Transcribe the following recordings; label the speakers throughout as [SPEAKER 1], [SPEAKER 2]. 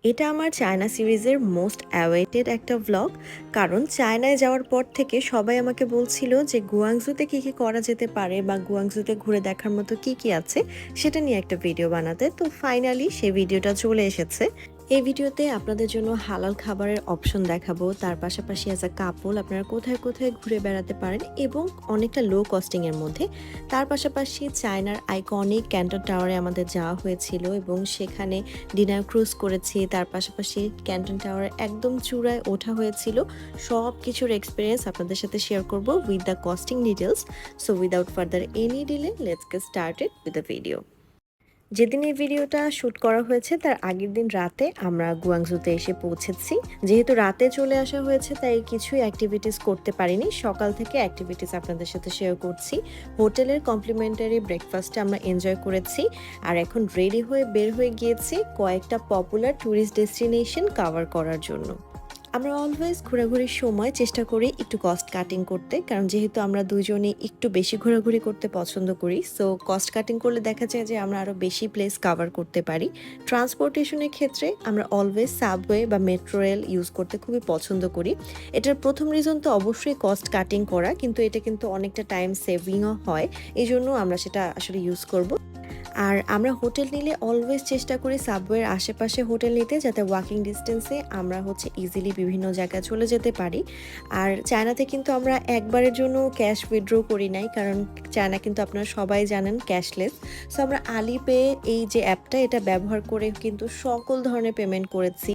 [SPEAKER 1] এটা আমার চায়না সিরিজের মোস্ট অ্যাওয়েটেড একটা ভ্লগ। কারণ চায়নায় যাওয়ার পর থেকে সবাই আমাকে বলছিল যে গুয়াংজুতে কী কী করা যেতে পারে বা গুয়াংজুতে ঘুরে দেখার মতো কী কী আছে সেটা নিয়ে একটা ভিডিও বানাতে। তো ফাইনালি সেই ভিডিওটা চলে এসেছে। এই ভিডিওতে আপনাদের জন্য হালাল খাবারের অপশন দেখাবো, তার পাশাপাশি অ্যাজ আ কাপল আপনারা কোথায় কোথায় ঘুরে বেড়াতে পারেন এবং অনেকটা লো কস্টিংয়ের মধ্যে। তার পাশাপাশি চায়নার আইকনিক ক্যান্টন টাওয়ারে আমাদের যাওয়া হয়েছিল এবং সেখানে ডিনার ক্রুজ করেছি। তার পাশাপাশি ক্যান্টন টাওয়ারের একদম চূড়ায় ওঠা হয়েছিল। সব কিছুর এক্সপিরিয়েন্স আপনাদের সাথে শেয়ার করব with the costing details. So without further any delay let's get started with the video. যেদিন এই ভিডিওটা শ্যুট করা হয়েছে তার আগের দিন রাতে আমরা গুয়াংজুতে এসে পৌঁছেছি। যেহেতু রাতে চলে আসা হয়েছে তাই কিছুই অ্যাক্টিভিটিস করতে পারিনি। সকাল থেকে অ্যাক্টিভিটিস আপনাদের সাথে শেয়ার করছি। হোটেলের কমপ্লিমেন্টারি ব্রেকফাস্টে আমরা এনজয় করেছি আর এখন রেডি হয়ে বের হয়ে গিয়েছি কয়েকটা পপুলার ট্যুরিস্ট ডেস্টিনেশন কভার করার জন্য। আমরা অলওয়েজ ঘোরাঘুরির সময় চেষ্টা করি একটু কস্ট কাটিং করতে, কারণ যেহেতু আমরা দুজনেই একটু বেশি ঘোরাঘুরি করতে পছন্দ করি, সো কস্ট কাটিং করলে দেখা যায় যে আমরা আরও বেশি প্লেস কভার করতে পারি। ট্রান্সপোর্টেশনের ক্ষেত্রে আমরা অলওয়েজ সাবওয়ে বা মেট্রো রেল ইউজ করতে খুবই পছন্দ করি। এটার প্রথম রিজন তো অবশ্যই কস্ট কাটিং করা, কিন্তু এটা কিন্তু অনেকটা টাইম সেভিংও হয়, এই জন্য আমরা সেটা আসলে ইউজ করব। আর আমরা হোটেল নিলে অলওয়েজ চেষ্টা করি সাবওয়ের আশেপাশে হোটেল নিতে, যাতে ওয়াকিং ডিস্টেন্সে আমরা ইজিলি বিভিন্ন জায়গায় চলে যেতে পারি। আর চায়নাতে কিন্তু আমরা একবারের জন্য ক্যাশ উইথড্র করি নাই, কারণ চায়না কিন্তু আপনারা সবাই জানেন ক্যাশলেস। সো আমরা আলিপে এই যে অ্যাপটা এটা ব্যবহার করে কিন্তু সকল ধরনের পেমেন্ট করেছি।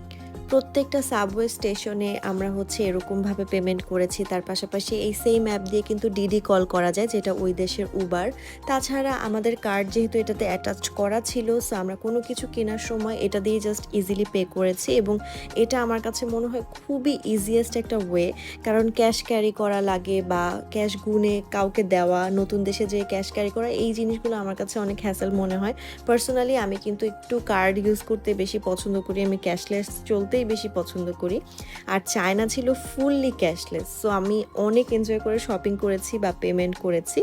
[SPEAKER 1] প্রত্যেকটা সাবওয়ে স্টেশনে আমরা এরকমভাবে পেমেন্ট করেছি। তার পাশাপাশি এই সেম অ্যাপ দিয়ে কিন্তু ডিডি কল করা যায়, যেটা ওই দেশের উবার। তাছাড়া আমাদের কার্ড যেহেতু এটাতে অ্যাটাচ করা ছিল, সো আমরা কোনো কিছু কেনার সময় এটা দিয়ে জাস্ট ইজিলি পে করেছি এবং এটা আমার কাছে মনে হয় খুবই ইজিয়েস্ট একটা ওয়ে। কারণ ক্যাশ ক্যারি করা লাগে বা ক্যাশ গুনে কাউকে দেওয়া, নতুন দেশে যে ক্যাশ ক্যারি করা, এই জিনিসগুলো আমার কাছে অনেক হ্যাসেল মনে হয়। পার্সোনালি আমি কিন্তু একটু কার্ড ইউজ করতে বেশি পছন্দ করি, আমি ক্যাশলেস চলতেই বেশি পছন্দ করি। আর চায়না ছিল ফুললি ক্যাশলেস, সো আমি অনেক এনজয় করে শপিং করেছি বা পেমেন্ট করেছি।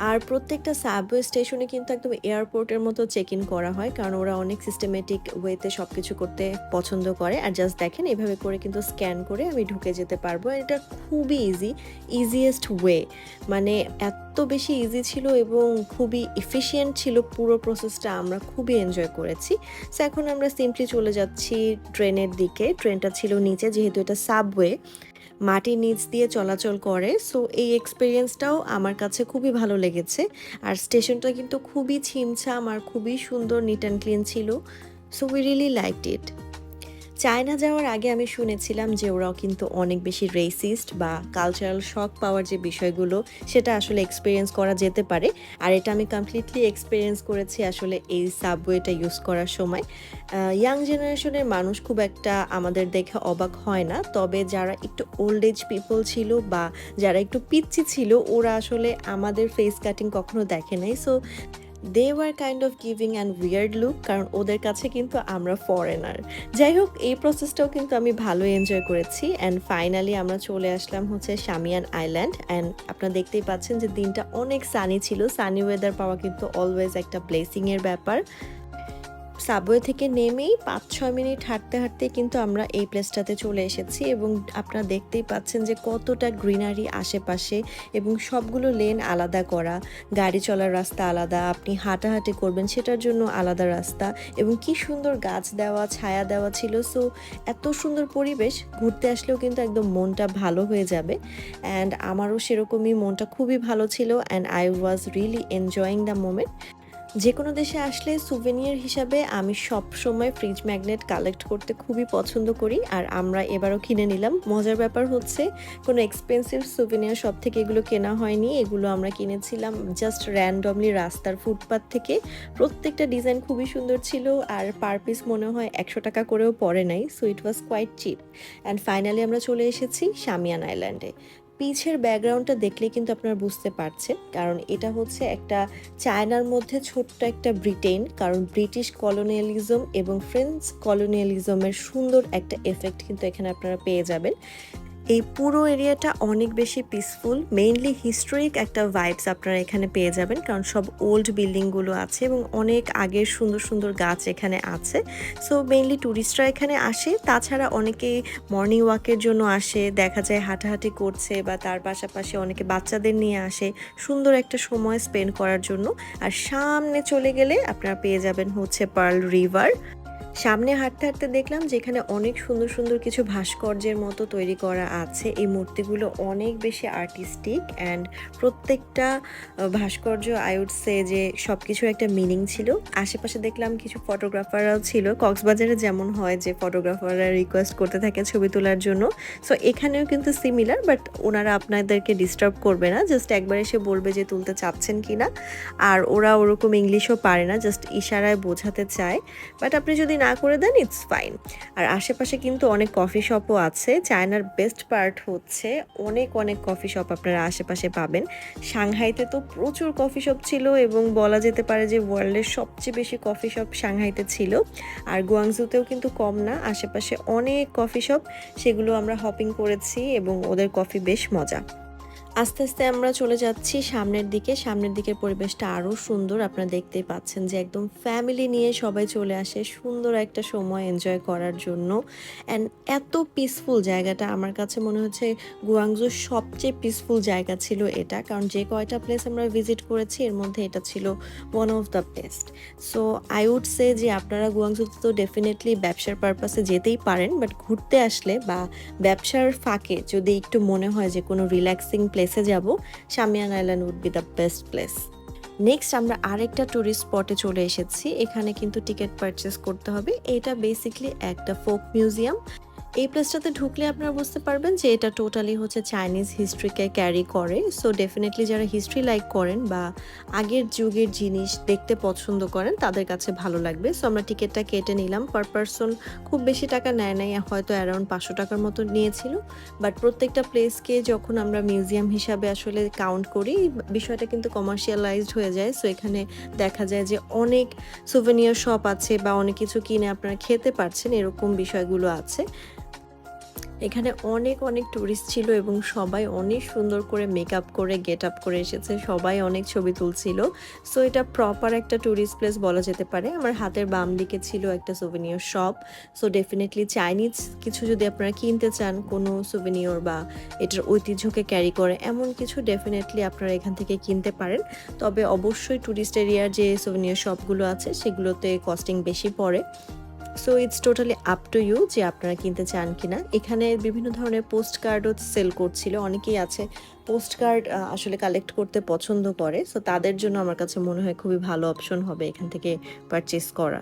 [SPEAKER 1] আর প্রত্যেকটা সাবওয়ে স্টেশনে কিন্তু একদম এয়ারপোর্টের মতো চেক ইন করা হয়, কারণ ওরা অনেক সিস্টেমেটিক ওয়েতে সব কিছু করতে পছন্দ করে। আর জাস্ট দেখেন এভাবে করে কিন্তু স্ক্যান করে আমি ঢুকে যেতে পারবো। এটা খুবই ইজিয়েস্ট ওয়ে, মানে এত বেশি ইজি ছিল এবং খুবই এফিশিয়েন্ট ছিল পুরো প্রসেসটা। আমরা খুবই এনজয় করেছি। সো এখন আমরা সিম্পলি চলে যাচ্ছি ট্রেনের দিকে। ট্রেনটা ছিল নিচে, যেহেতু এটা সাবওয়ে মাটির নিচ দিয়ে চলাচল করে, সো এই এক্সপিরিয়েন্সটাও আমার কাছে খুবই ভালো লেগেছে। আর স্টেশনটা কিন্তু খুবই ছিমছাম আর খুবই সুন্দর, নিট অ্যান্ড ক্লিন ছিল। So we really liked it. China যাওয়ার আগে আমি শুনেছিলাম যে ওরাও কিন্তু অনেক বেশি রেসিস্ট বা কালচারাল শক পাওয়ার যে বিষয়গুলো, সেটা আসলে এক্সপিরিয়েন্স করা যেতে পারে। আর এটা আমি কমপ্লিটলি এক্সপিরিয়েন্স করেছি আসলে এই সাবওয়েটা ইউজ করার সময়। ইয়াং জেনারেশনের মানুষ খুব একটা আমাদের দেখে অবাক হয় না, তবে যারা একটু ওল্ড এজ পিপল ছিল বা যারা একটু পিচ্চি ছিল, ওরা আসলে আমাদের ফেস কাটিং কখনো দেখে নাই। So they were kind of giving and weird look, কারণ ওদের কাছে কিন্তু আমরা ফরেনার। যাই হোক, এই প্রসেসটাও কিন্তু আমি ভালো এনজয় করেছি। অ্যান্ড ফাইনালি আমরা চলে আসলাম শামিয়ান আইল্যান্ড। অ্যান্ড আপনারা দেখতেই পাচ্ছেন যে দিনটা অনেক সানি ছিল। সানি ওয়েদার পাওয়া কিন্তু অলওয়েজ একটা ব্লেসিংয়ের ব্যাপার। সাবওয়ে থেকে নেমেই ৫-৬ মিনিট হাঁটতে হাঁটতে কিন্তু আমরা এই প্লেসটাতে চলে এসেছি এবং আপনারা দেখতেই পাচ্ছেন যে কতটা গ্রিনারি আশেপাশে এবং সবগুলো লেন আলাদা করা। গাড়ি চলার রাস্তা আলাদা, আপনি হাঁটাহাঁটি করবেন সেটার জন্য আলাদা রাস্তা, এবং কি সুন্দর গাছ দেওয়া, ছায়া দেওয়া ছিল। সো এত সুন্দর পরিবেশ, ঘুরতে আসলেও কিন্তু একদম মনটা ভালো হয়ে যাবে। অ্যান্ড আমারও সেরকমই মনটা খুবই ভালো ছিল and I was really enjoying the moment. যে কোনো দেশে আসলে সুভেনিয়ার হিসাবে আমি সব সময় ফ্রিজ ম্যাগনেট কালেক্ট করতে খুবই পছন্দ করি, আর আমরা এবারও কিনে নিলাম। মজার ব্যাপার কোনো এক্সপেন্সিভ সুভেনিয়ার শপ থেকে এগুলো কেনা হয়নি, এগুলো আমরা কিনেছিলাম জাস্ট র্যান্ডমলি রাস্তার ফুটপাথ থেকে। প্রত্যেকটা ডিজাইন খুবই সুন্দর ছিল আর পার পিস মনে হয় ১০০ টাকা করেও পড়ে নাই। So it was quite cheap. And finally আমরা চলে এসেছি শামিয়ান আইল্যান্ডে। পিছের ব্যাকগ্রাউন্ডটা দেখলে কিন্তু আপনারা বুঝতে পারছেন, কারণ এটা একটা চায়নার মধ্যে ছোট্ট একটা ব্রিটেন, কারণ ব্রিটিশ কলোনিয়ালিজম এবং ফ্রেঞ্চ কলোনিয়ালিজমের সুন্দর একটা এফেক্ট কিন্তু এখানে আপনারা পেয়ে যাবেন। এই পুরো এরিয়াটা অনেক বেশি পিসফুল, মেইনলি হিস্টোরিক একটা ভাইবস আপনারা এখানে পেয়ে যাবেন, কারণ সব ওল্ড বিল্ডিংগুলো আছে এবং অনেক আগের সুন্দর সুন্দর গাছ এখানে আছে। সো মেইনলি ট্যুরিস্টরা এখানে আসে, তাছাড়া অনেকেই মর্নিং ওয়াকের জন্য আসে, দেখা যায় হাঁটাহাঁটি করছে, বা তার পাশাপাশি অনেকে বাচ্চাদের নিয়ে আসে সুন্দর একটা সময় স্পেন্ড করার জন্য। আর সামনে চলে গেলে আপনারা পেয়ে যাবেন হচ্ছে পার্ল রিভার। সামনে হাঁটতে হাঁটতে দেখলাম যেখানে অনেক সুন্দর সুন্দর কিছু ভাস্কর্যের মতো তৈরি করা আছে। এই মূর্তিগুলো অনেক বেশি আর্টিস্টিক অ্যান্ড প্রত্যেকটা ভাস্কর্য আই উড সে যে সব কিছুর একটা মিনিং ছিল। আশেপাশে দেখলাম কিছু ফটোগ্রাফাররাও ছিল, কক্সবাজারে যেমন হয় যে ফটোগ্রাফাররা রিকোয়েস্ট করতে থাকে ছবি তোলার জন্য। সো এখানেও কিন্তু সিমিলার, বাট ওনারা আপনাদেরকে ডিস্টার্ব করবে না, জাস্ট একবার এসে বলবে যে তুলতে চাচ্ছেন কিনা। আর ওরা ওরকম ইংলিশও পারে না, জাস্ট ইশারায় বোঝাতে চায়, বাট আপনি যদি না করে দেন ইটস ফাইন। আর আশেপাশে কিন্তু অনেক কফি শপও আছে। চায়নার বেস্ট পার্ট হচ্ছে অনেক অনেক কফি শপ আপনারা আশেপাশে পাবেন। সাংহাইতে তো প্রচুর কফি শপ ছিল এবং বলা যেতে পারে যে ওয়ার্ল্ডের সবচেয়ে বেশি কফি শপ সাংহাইতে ছিল। আর গুয়াংজুতেও কিন্তু কম না, আশেপাশে অনেক কফি শপ, সেগুলো আমরা হপিং করেছি এবং ওদের কফি বেশ মজা। আস্তে আস্তে আমরা চলে যাচ্ছি সামনের দিকে। সামনের দিকের পরিবেশটা আরও সুন্দর, আপনারা দেখতেই পাচ্ছেন যে একদম ফ্যামিলি নিয়ে সবাই চলে আসে সুন্দর একটা সময় এনজয় করার জন্য। অ্যান্ড এত পিসফুল জায়গাটা, আমার কাছে মনে হচ্ছে গুয়াংজুর সবচেয়ে পিসফুল জায়গা ছিল এটা, কারণ যে কয়টা প্লেস আমরা ভিজিট করেছি এর মধ্যে এটা ছিল one of the best. So I would say যে আপনারা গুয়াংজুতে তো ডেফিনেটলি ব্যবসার পারপাসে যেতেই পারেন, বাট ঘুরতে আসলে বা ব্যবসার ফাঁকে যদি একটু মনে হয় যে কোনো রিল্যাক্সিং প্লেসে যাব, Shamian island would be the best place. Next আমরা আরেকটা ট্যুরিস্ট স্পটে চলে এসেছি। এখানে কিন্তু টিকিট পারচেস করতে হবে। এটা বেসিকলি একটা ফোক মিউজিয়াম। এই প্লেসটাতে ঢুকলে আপনারা বুঝতে পারবেন যে এটা টোটালি হচ্ছে চাইনিজ হিস্ট্রিকে ক্যারি করে। সো ডেফিনেটলি যারা হিস্ট্রি লাইক করেন বা আগের যুগের জিনিস দেখতে পছন্দ করেন তাদের কাছে ভালো লাগবে। সো আমরা টিকিটটা কেটে নিলাম। পার পারসন খুব বেশি টাকা নেয় নাই, হয়তো অ্যারাউন্ড 500 টাকার মতো নিয়েছিল। বাট প্রত্যেকটা প্লেসকে যখন আমরা মিউজিয়াম হিসাবে আসলে কাউন্ট করি, বিষয়টা কিন্তু কমার্শিয়ালাইজড হয়ে যায়। সো এখানে দেখা যায় যে অনেক সুভেনিয়ার শপ আছে বা অনেক কিছু কিনে আপনারা খেতে পারছেন, এরকম বিষয়গুলো আছে। এখানে অনেক অনেক ট্যুরিস্ট ছিল এবং সবাই অনেক সুন্দর করে মেকআপ করে গেট আপ করে এসেছে, সবাই অনেক ছবি তুলছিল। সো এটা প্রপার একটা ট্যুরিস্ট প্লেস বলা যেতে পারে। আমার হাতের বাম দিকে ছিল একটা সুভেনিয়র শপ। সো ডেফিনেটলি চাইনিজ কিছু যদি আপনারা কিনতে চান, কোনো সুভেনিয়র বা এটার ঐতিহ্যকে ক্যারি করে এমন কিছু, ডেফিনেটলি আপনারা এখান থেকে কিনতে পারেন। তবে অবশ্যই ট্যুরিস্ট এরিয়ার যে সুভেনিয়র শপগুলো আছে সেগুলোতে কস্টিং বেশি পড়ে। So it's totally up to you যে আপনারা কিনতে চান কিনা। এখানে বিভিন্ন ধরনের পোস্ট কার্ডও সেল করছিল, অনেকেই আছে পোস্ট কার্ড আসলে কালেক্ট করতে পছন্দ করে। সো তাদের জন্য আমার কাছে মনে হয় খুবই ভালো অপশন হবে এখান থেকে পারচেস করা।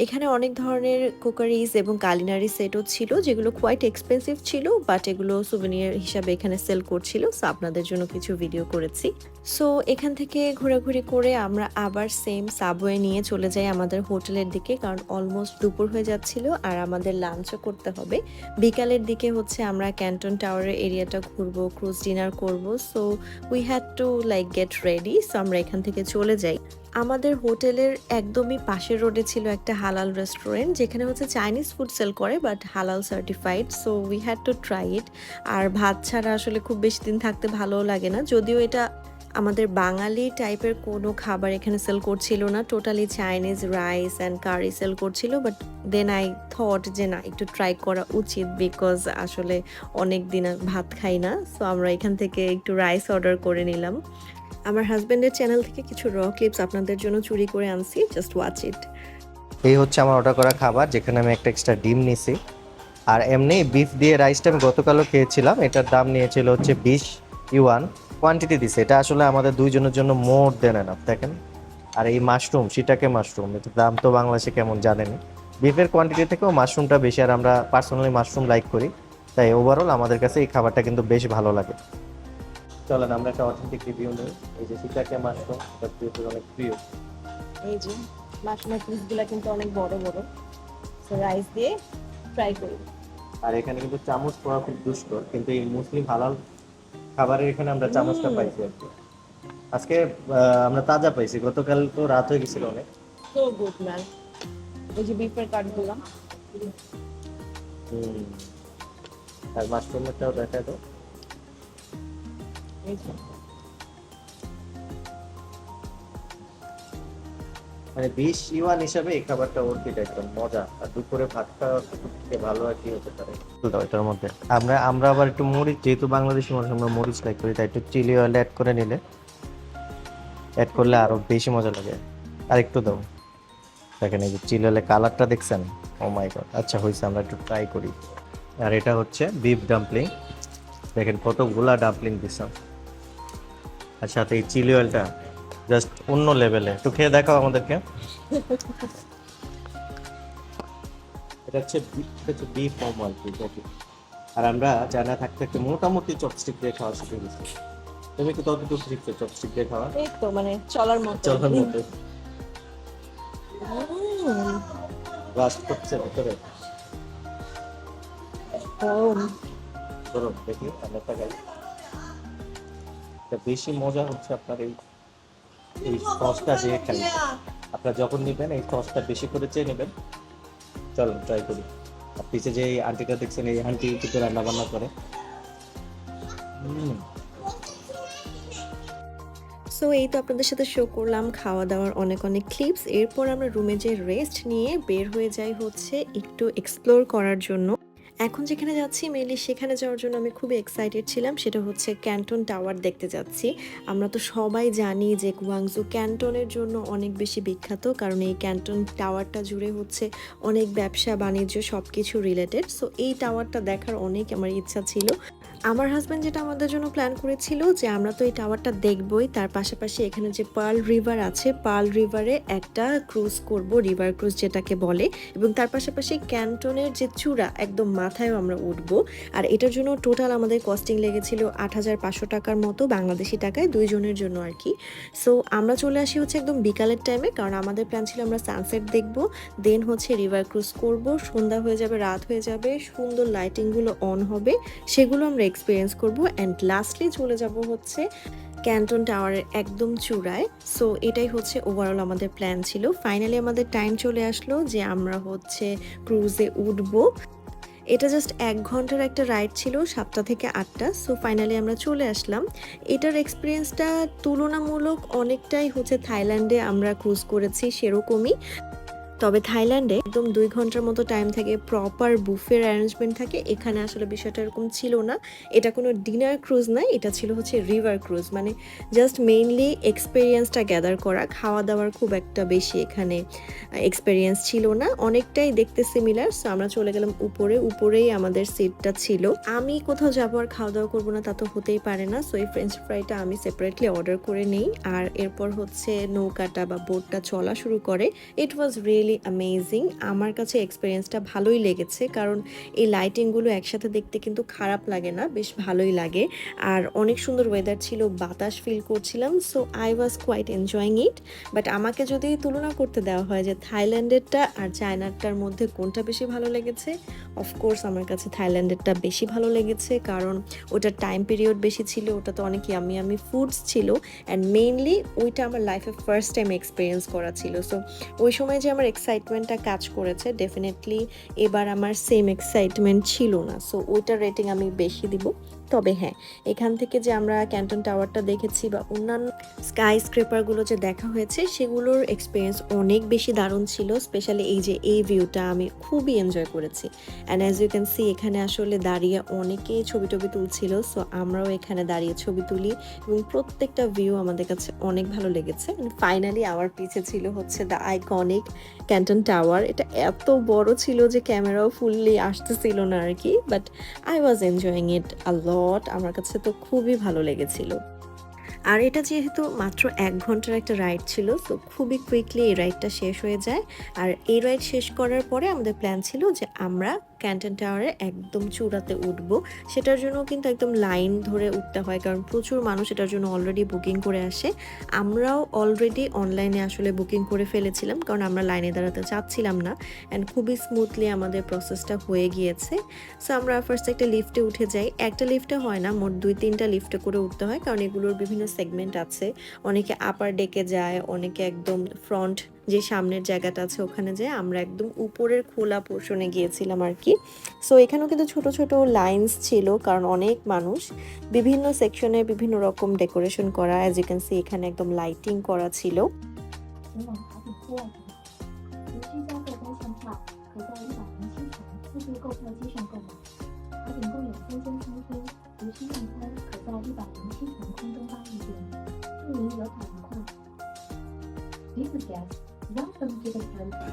[SPEAKER 1] এখানে অনেক ধরনের কুকারিজ এবং কালিনারি সেটও ছিল যেগুলো কোয়াইট এক্সপেন্সিভ ছিল, বাট এগুলো সুভেনিয়ার হিসাবে এখানে সেল করছিল। সো আপনাদের জন্য কিছু ভিডিও করেছি। সো এখান থেকে ঘোরাঘুরি করে আমরা আবার সেম সাবওয়ে নিয়ে চলে যাই আমাদের হোটেলের দিকে, কারণ অলমোস্ট দুপুর হয়ে যাচ্ছিল আর আমাদের লাঞ্চও করতে হবে। বিকালের দিকে হচ্ছে আমরা ক্যান্টন টাওয়ারের এরিয়াটা ঘুরবো, ক্রুজ ডিনার করব। So we had to like get ready. So আমরা এখান থেকে চলে যাই। আমাদের হোটেলের একদমই পাশের রোডে ছিল একটা হালাল রেস্টুরেন্ট, যেখানে হচ্ছে চাইনিজ ফুড সেল করে বাট হালাল certified. So we had to try it. আর ভাত ছাড়া আসলে খুব বেশি দিন থাকতে ভালোও লাগে না, যদিও এটা আমাদের বাঙালি টাইপের কোনো খাবার এখানে সেল করছিল না, totally Chinese rice and curry sell করছিল। বাট দেন আই থট যে না, একটু ট্রাই করা উচিত, বিকজ আসলে অনেক দিন ভাত খাই না। সো আমরা এখান থেকে একটু রাইস অর্ডার করে নিলাম। আমার হাজব্যান্ডের চ্যানেল থেকে কিছু র ক্লিপস আপনাদের জন্য চুরি করে আনছি, জাস্ট ওয়াচ ইট।
[SPEAKER 2] এই হচ্ছে আমার অর্ডার করা খাবার, যেখানে আমি একটা এক্সট্রা ডিম নিছি। আর এমনি বিফ দিয়ে রাইসটা আমি গতকালও খেয়েছিলাম, এটার দাম নিয়েছিল হচ্ছে 20 ইউয়ান। কোয়ান্টিটি দিছে, এটা আসলে আমাদের দুইজনের জন্য মোর দেন এনাফ। দেখেন, আর এই মাশরুম, শিটাকে মাশরুম, এটার দাম তো বাংলাদেশে কেমন জানেনি। বিফের কোয়ান্টিটি থেকেও মাশরুমটা বেশি, আর আমরা পার্সোনালি মাশরুম লাইক করি, তাই ওভারঅল আমাদের কাছে এই খাবারটা কিন্তু বেশ ভালো লাগে। চলেন আমরা একটা অথেন্টিক রিভিউ নিই। এই যে শিটাকে মাশরুম, এটা প্রিয়র অনেক প্রিয়।
[SPEAKER 1] এই যে মাশরুমের পিসগুলো কিন্তু অনেক বড় বড়। সো রাইস দিয়ে ট্রাই করি।
[SPEAKER 2] আর এখানে কিন্তু চামচ পাওয়া খুব দুষ্কর, কিন্তু এই মুসলিম হালাল খাবারের এখানে আমরা চামচটা পাইছি আর কি। আজকে আমরা তাজা পাইছি, গতকাল তো রাত হয়ে গেছিল অনেক।
[SPEAKER 1] So good man. এই যে বিফের কাটগুলো।
[SPEAKER 2] আর মাশরুমেরটাও দেখা দাও। মানে 20 ইউয়ান হিসাবে এই খাবারটা ওর কি একদম মজা। আর দুপুরে ভাত খাওয়ার থেকে ভালো আর কি হতে পারে। দাও এটার মধ্যে আমরা আমরা আবার একটু মরিচ, যেহেতু বাংলাদেশি মানুষ আমরা মরিচ লাইক করি, তাই একটু চিলি অয়েল অ্যাড করে নিলে, অ্যাড করলে আরো বেশি মজা লাগে। আর একটু দাও। দেখেন এই যে চিলি অয়েলের কালারটা দেখছেন, ও মাই গড। আচ্ছা হয়েছে, আমরা একটু ট্রাই করি। আর এটা হচ্ছে বিফ ডাম্পলিং, দেখেন কতগুলা ডাম্পলিং দিচ্ছেন। আর সাথে এই চিলি অয়েলটা জাস্ট অন্য লেভেলে। একটু খেয়ে দেখাও আমাদেরকে। এটা হচ্ছে বিফ মোমো আর কি। আর আমরা জানা থাকতে থাকতে মোটামুটি চপস্টিক দিয়ে খাওয়া শিখে গেছি। তুমি কি ততটুকু শিখছো চপস্টিক দিয়ে খাওয়া?
[SPEAKER 1] এই তো মানে চলার মতো।
[SPEAKER 2] চলার মতো। রাস্ট করছে ভিতরে। গরম দেখি আমরা খাই। বেশি মজা হচ্ছে আপনার এই এই সসটা দিয়ে খাই। আপনারা যখন নেবেন এই সসটা বেশি করে চেয়ে নেবেন। চলুন ট্রাই করি। আর পিছে যে আন্টিটা দেখছেন, এই আন্টি কিন্তু রান্না বান্না করে।
[SPEAKER 1] সো এই তো আপনাদের সাথে শো করলাম খাওয়া দাওয়ার অনেক অনেক ক্লিপস। এরপর আমরা রুমে যে রেস্ট নিয়ে বের হয়ে যাই হচ্ছে একটু এক্সপ্লোর করার জন্য। এখন যেখানে যাচ্ছি মেনলি সেখানে যাওয়ার জন্য আমি খুবই এক্সাইটেড ছিলাম, সেটা হচ্ছে ক্যান্টন টাওয়ার দেখতে যাচ্ছি। আমরা তো সবাই জানি যে গুয়াংজু ক্যান্টনের জন্য অনেক বেশি বিখ্যাত, কারণ এই ক্যান্টন টাওয়ারটা জুড়ে হচ্ছে অনেক ব্যবসা বাণিজ্য সব কিছু রিলেটেড। সো এই টাওয়ারটা দেখার অনেক আমার ইচ্ছা ছিল। আমার হাজব্যান্ড যেটা আমাদের জন্য প্ল্যান করেছিল যে আমরা তো এই টাওয়ারটা দেখবই, তার পাশাপাশি এখানে যে পার্ল রিভার আছে, পার্ল রিভারে একটা ক্রুজ করব, রিভার ক্রুজ যেটাকে বলে, এবং তার পাশাপাশি ক্যান্টনের যে চূড়া একদম মাথায়ও আমরা উঠবো। আর এটার জন্য টোটাল আমাদের কস্টিং লেগেছিল ৮৫০০ টাকার মতো বাংলাদেশি টাকায়, দুইজনের জন্য আর কি। সো আমরা চলে আসি হচ্ছে একদম বিকালের টাইমে, কারণ আমাদের প্ল্যান ছিল আমরা সানসেট দেখবো, দেন হচ্ছে রিভার ক্রুজ করব, সন্ধ্যা হয়ে যাবে, রাত হয়ে যাবে, সুন্দর লাইটিংগুলো অন হবে, সেগুলো আমরা এক্সপিরিয়েন্স করব, অ্যান্ড লাস্টলি চলে যাব হচ্ছে ক্যান্টন টাওয়ারের একদম চূড়ায়। সো এটাই হচ্ছে ওভারঅল আমাদের প্ল্যান ছিল। ফাইনালি আমাদের টাইম চলে আসলো যে আমরা হচ্ছে ক্রুজে উঠবো। এটা জাস্ট 1 ঘন্টার একটা রাইড ছিল, 7টা থেকে 8টা। সো ফাইনালি আমরা চলে আসলাম। এটার এক্সপিরিয়েন্সটা তুলনামূলক অনেকটাই হচ্ছে থাইল্যান্ডে আমরা ক্রুজ করেছি সেরকমই, তবে থাইল্যান্ডে একদম 2 ঘন্টার মতো টাইম থাকে, প্রপার বুফের অ্যারেঞ্জমেন্ট থাকে। এখানে আসলে বিষয়টা এরকম ছিল না। এটা কোনো ডিনার ক্রুজ না, এটা ছিল হচ্ছে রিভার ক্রুজ, মানে জাস্ট মেইনলি এক্সপিরিয়েন্সটা গ্যাদার করা, খাওয়া দাওয়ার খুব একটা বেশি এখানে এক্সপিরিয়েন্স ছিল না, অনেকটাই দেখতে সিমিলার। সো আমরা চলে গেলাম উপরে, উপরেই আমাদের সিটটা ছিল। আমি কোথাও যাবো আর খাওয়া দাওয়া করবো না তা তো হতেই পারে না। সো এই ফ্রেঞ্চ ফ্রাইটা আমি সেপারেটলি অর্ডার করে নেই। আর এরপর হচ্ছে নৌকাটা বা বোটটা চলা শুরু করে। ইট ওয়াজ রিয়েলি অ্যামেজিং। আমার কাছে এক্সপিরিয়েন্সটা ভালোই লেগেছে, কারণ এই লাইটিংগুলো একসাথে দেখতে কিন্তু খারাপ লাগে না, বেশ ভালোই লাগে। আর অনেক সুন্দর ওয়েদার ছিল, বাতাস ফিল করছিলাম। So I was quite enjoying it. But আমাকে যদি তুলনা করতে দেওয়া হয় যে থাইল্যান্ডেরটা আর চায়নারটার মধ্যে কোনটা বেশি ভালো লেগেছে, অফকোর্স আমার কাছে থাইল্যান্ডেরটা বেশি ভালো লেগেছে, কারণ ওটার টাইম পিরিয়ড বেশি ছিল, ওটাতে অনেক ইয়ামি ইয়ামি ফুডস ছিল, অ্যান্ড মেইনলি ওইটা আমার লাইফে ফার্স্ট টাইম এক্সপিরিয়েন্স করা ছিল। সো ওই সময় যে আমার এক্সাইটমেন্টটা কাজ করেছে, ডেফিনেটলি এবার আমার সেম এক্সাইটমেন্ট ছিল না। সো ওইটার রেটিং আমি বেশি দিব। তবে হ্যাঁ, এখান থেকে যে আমরা ক্যান্টন টাওয়ারটা দেখেছি বা অন্যান্য স্কাই স্ক্রেপারগুলো যে দেখা হয়েছে, সেগুলোর এক্সপিরিয়েন্স অনেক বেশি দারুণ ছিল। স্পেশালি এই যে এই ভিউটা আমি খুবই এনজয় করেছি। And as you can see এখানে আসলে দাঁড়িয়ে অনেকেই ছবি টবি তুলছিল। সো আমরাও এখানে দাঁড়িয়ে ছবি তুলি, এবং প্রত্যেকটা ভিউ আমাদের কাছে অনেক ভালো লেগেছে। ফাইনালি আমার পিছে ছিল হচ্ছে দ্য আইকনিক ক্যান্টন টাওয়ার। এটা এত বড় ছিল যে ক্যামেরাও ফুললি আসতেছিল না আর কি, but I was enjoying it a lot. আমার কাছে তো খুবই ভালো লেগেছিল। আর এটা যেহেতু মাত্র 1 ঘন্টার একটা রাইড ছিল, তো খুবই কুইকলি এই রাইডটা শেষ হয়ে যায়। আর এই রাইড শেষ করার পরে আমাদের প্ল্যান ছিল যে আমরা ক্যান্টন টাওয়ারে একদম চূড়াতে উঠবো। সেটার জন্য কিন্তু একদম লাইন ধরে উঠতে হয়, কারণ প্রচুর মানুষ এটার জন্য অলরেডি বুকিং করে আসে। আমরাও অলরেডি অনলাইনে আসলে বুকিং করে ফেলেছিলাম, কারণ আমরা লাইনে দাঁড়াতে চাচ্ছিলাম না। অ্যান্ড খুবই স্মুথলি আমাদের প্রসেসটা হয়ে গিয়েছে। সো আমরা ফার্স্ট একটা লিফটে উঠে যাই। একটা লিফটে হয় না, মোট 2-3টা লিফটে করে উঠতে হয়, কারণ এগুলোর বিভিন্ন সেগমেন্ট আছে। অনেকে আপার ডেকে যায়, অনেকে একদম ফ্রন্ট যে সামনের জায়গাটা আছে ওখানে যেয়ে আমরা একদম উপরের খোলা পোর্শনে গিয়েছিলাম আর কি। সো এখানেও কিন্তু ছোট ছোট লাইনস ছিল, কারণ অনেক মানুষ, বিভিন্ন সেকশনে বিভিন্ন রকম ডেকোরেশন করা। অ্যাজ ইউ ক্যান সি এখানে একদম লাইটিং করা ছিল।
[SPEAKER 3] 前往塔顶户外城，无需加购单项票，可在107层自助购票机上购买。塔顶共有3间餐厅，无需用餐，可在107层空中巴预订。祝您游塔愉快。Dear guests, welcome to the temple.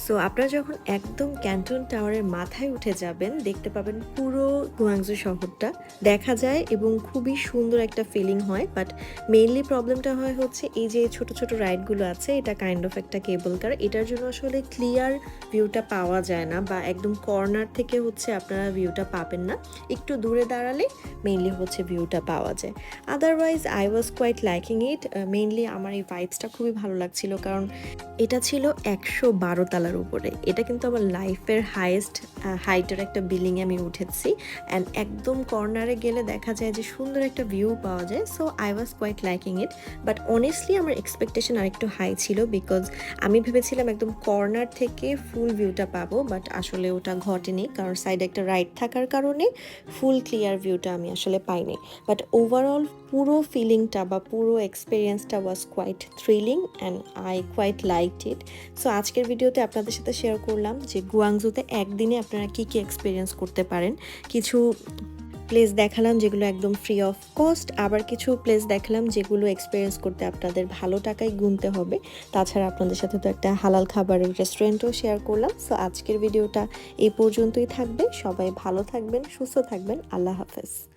[SPEAKER 1] So আপনারা যখন একদম ক্যান্টন টাওয়ারের মাথায় উঠে যাবেন, দেখতে পাবেন পুরো গুয়াংজু শহরটা দেখা যায় এবং খুবই সুন্দর একটা ফিলিং হয়। বাট মেইনলি প্রবলেমটা হয় হচ্ছে এই যে ছোট ছোট রাইডগুলো আছে, এটা কাইন্ড অফ একটা কেবল কার, এটার জন্য আসলে ক্লিয়ার ভিউটা পাওয়া যায় না, বা একদম কর্নার থেকে হচ্ছে আপনারা ভিউটা পাবেন না, একটু দূরে দাঁড়ালে মেইনলি হচ্ছে ভিউটা পাওয়া যায়। Otherwise I was quite liking it. Mainly আমার এই ভাইবসটা খুবই ভালো লাগছিল, কারণ এটা ছিল 112 তলার উপরে। এটা কিন্তু আমার লাইফের হাইয়েস্ট হাইটের একটা বিল্ডিংয়ে আমি উঠেছি, অ্যান্ড একদম কর্নারে গেলে দেখা যায় যে সুন্দর একটা ভিউ পাওয়া যায়। So I was quite liking it. But honestly আমার এক্সপেকটেশন আরেকটু হাই ছিল, বিকজ আমি ভেবেছিলাম একদম কর্নার থেকে ফুল ভিউটা পাবো, বাট আসলে ওটা ঘটেনি, কারণ সাইডে একটা রাইড থাকার কারণে ফুল ক্লিয়ার ভিউটা আমি আসলে পাইনি। বাট ওভারঅল পুরো ফিলিংটা বা পুরো এক্সপিরিয়েন্সটা was quite thrilling and I quite liked it. So আজকের ভিডিওতে আপনাদের সাথে শেয়ার করলাম যে গুয়াংজুতে একদিনে আপনারা কী কী এক্সপিরিয়েন্স করতে পারেন। কিছু প্লেস দেখালাম যেগুলো একদম ফ্রি অফ কস্ট, আবার কিছু প্লেস দেখালাম যেগুলো এক্সপিরিয়েন্স করতে আপনাদের ভালো টাকায় গুনতে হবে। তাছাড়া আপনাদের সাথে তো একটা হালাল খাবারের রেস্টুরেন্টও শেয়ার করলাম। সো আজকের ভিডিওটা এই পর্যন্তই থাকবে। সবাই ভালো থাকবেন, সুস্থ থাকবেন। আল্লাহ হাফেজ।